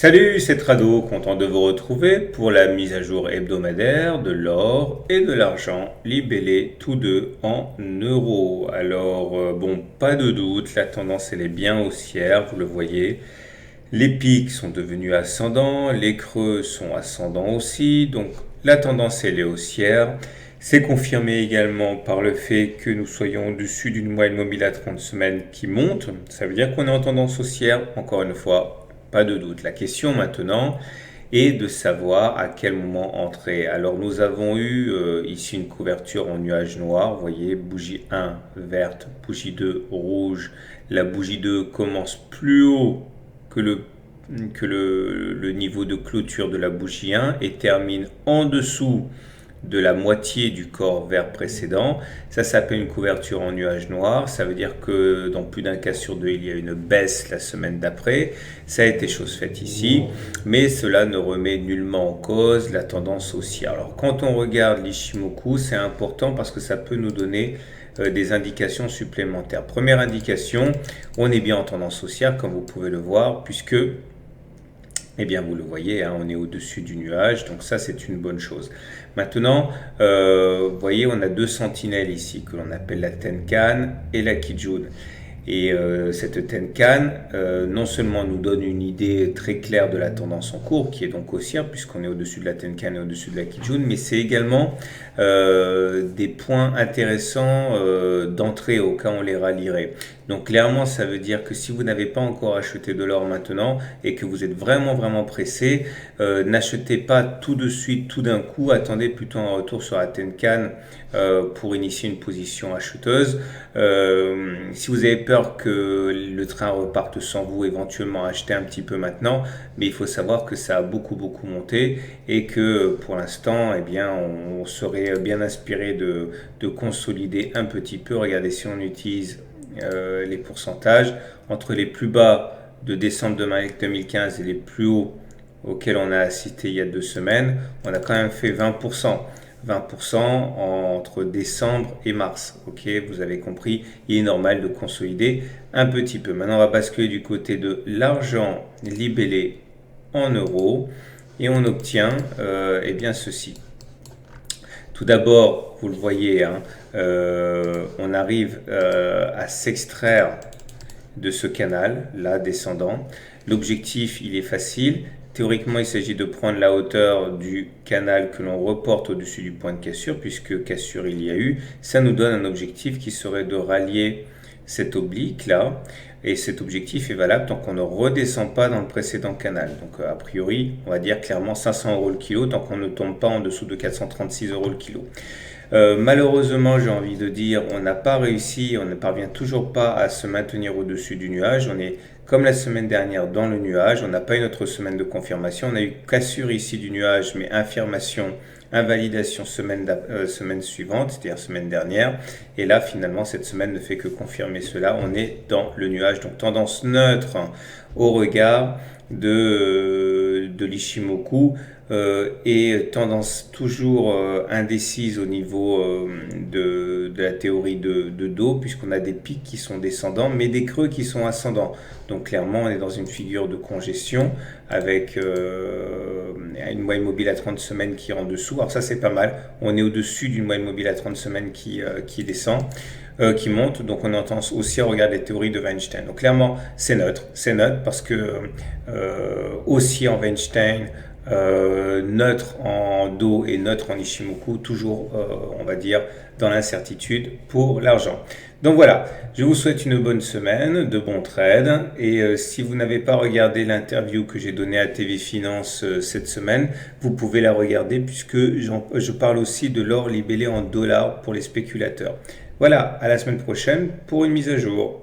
Salut, c'est Trado, content de vous retrouver pour la mise à jour hebdomadaire de l'or et de l'argent libellés tous deux en euros. Alors, bon, pas de doute, la tendance elle est bien haussière, vous le voyez. Les pics sont devenus ascendants, les creux sont ascendants aussi, donc la tendance elle est haussière. C'est confirmé également par le fait que nous soyons au-dessus d'une moyenne mobile à 30 semaines qui monte. Ça veut dire qu'on est en tendance haussière, encore une fois, pas de doute. La question maintenant est de savoir à quel moment entrer. Alors nous avons eu ici une couverture en nuage noir, vous voyez, bougie 1 verte, bougie 2 rouge. La bougie 2 commence plus haut que le niveau de clôture de la bougie 1 et termine en dessous de la moitié du corps vert précédent. Ça s'appelle une couverture en nuage noir. Ça veut dire que dans plus d'un cas sur deux, il y a une baisse la semaine d'après. Ça a été chose faite ici, mais cela ne remet nullement en cause la tendance haussière. Alors quand on regarde l'Ishimoku, c'est important parce que ça peut nous donner des indications supplémentaires. Première indication, on est bien en tendance haussière comme vous pouvez le voir puisque eh bien, vous le voyez, hein, on est au-dessus du nuage, donc ça, c'est une bonne chose. Maintenant, vous voyez, on a deux sentinelles ici, que l'on appelle la Tenkan et la Kijun. Et cette Tenkan, non seulement nous donne une idée très claire de la tendance en cours, qui est donc haussière, puisqu'on est au-dessus de la Tenkan et au-dessus de la Kijun, mais c'est également des points intéressants d'entrée au cas où on les rallierait. Donc clairement, ça veut dire que si vous n'avez pas encore acheté de l'or maintenant et que vous êtes vraiment pressé, n'achetez pas tout de suite, tout d'un coup, attendez plutôt un retour sur la Tenkan pour initier une position acheteuse. Si vous avez peur que le train reparte sans vous, éventuellement achetez un petit peu maintenant, mais il faut savoir que ça a beaucoup monté et que pour l'instant, eh bien, on serait bien inspiré de consolider un petit peu. Regardez, si on utilise les pourcentages entre les plus bas de décembre 2015 et les plus hauts auxquels on a assisté il y a 2 semaines, on a quand même fait 20%. 20% entre décembre et mars. Ok, vous avez compris, il est normal de consolider un petit peu. Maintenant, on va basculer du côté de l'argent libellé en euros et on obtient eh bien ceci. Tout d'abord, vous le voyez, hein, on arrive à s'extraire de ce canal, là, descendant. L'objectif, il est facile. Théoriquement, il s'agit de prendre la hauteur du canal que l'on reporte au-dessus du point de cassure, puisque cassure il y a eu. Ça nous donne un objectif qui serait de rallier cet oblique-là. Et cet objectif est valable tant qu'on ne redescend pas dans le précédent canal. Donc a priori, on va dire clairement 500 euros le kilo, tant qu'on ne tombe pas en dessous de 436 euros le kilo. Malheureusement, j'ai envie de dire, on n'a pas réussi, on ne parvient toujours pas à se maintenir au-dessus du nuage. On est comme la semaine dernière dans le nuage. On n'a pas une autre semaine de confirmation. On a eu cassure ici du nuage, mais infirmation, invalidation semaine suivante, c'est-à-dire semaine dernière. Et là, finalement, cette semaine ne fait que confirmer cela. On est dans le nuage, donc tendance neutre au regard de l'Ishimoku. Et tendance toujours indécise au niveau de la théorie de Do, puisqu'on a des pics qui sont descendants, mais des creux qui sont ascendants. Donc clairement, on est dans une figure de congestion avec une moyenne mobile à 30 semaines qui est en dessous. Alors ça, c'est pas mal. On est au-dessus d'une moyenne mobile à 30 semaines qui descend. Qui monte, donc on entend aussi à regarder les théories de Weinstein. Donc clairement, c'est neutre parce que haussier en Weinstein, neutre en Do et neutre en Ishimoku, toujours, on va dire, dans l'incertitude pour l'argent. Donc voilà, je vous souhaite une bonne semaine, de bons trades, et si vous n'avez pas regardé l'interview que j'ai donnée à TV Finance cette semaine, vous pouvez la regarder puisque je parle aussi de l'or libellé en dollars pour les spéculateurs. Voilà, à la semaine prochaine pour une mise à jour.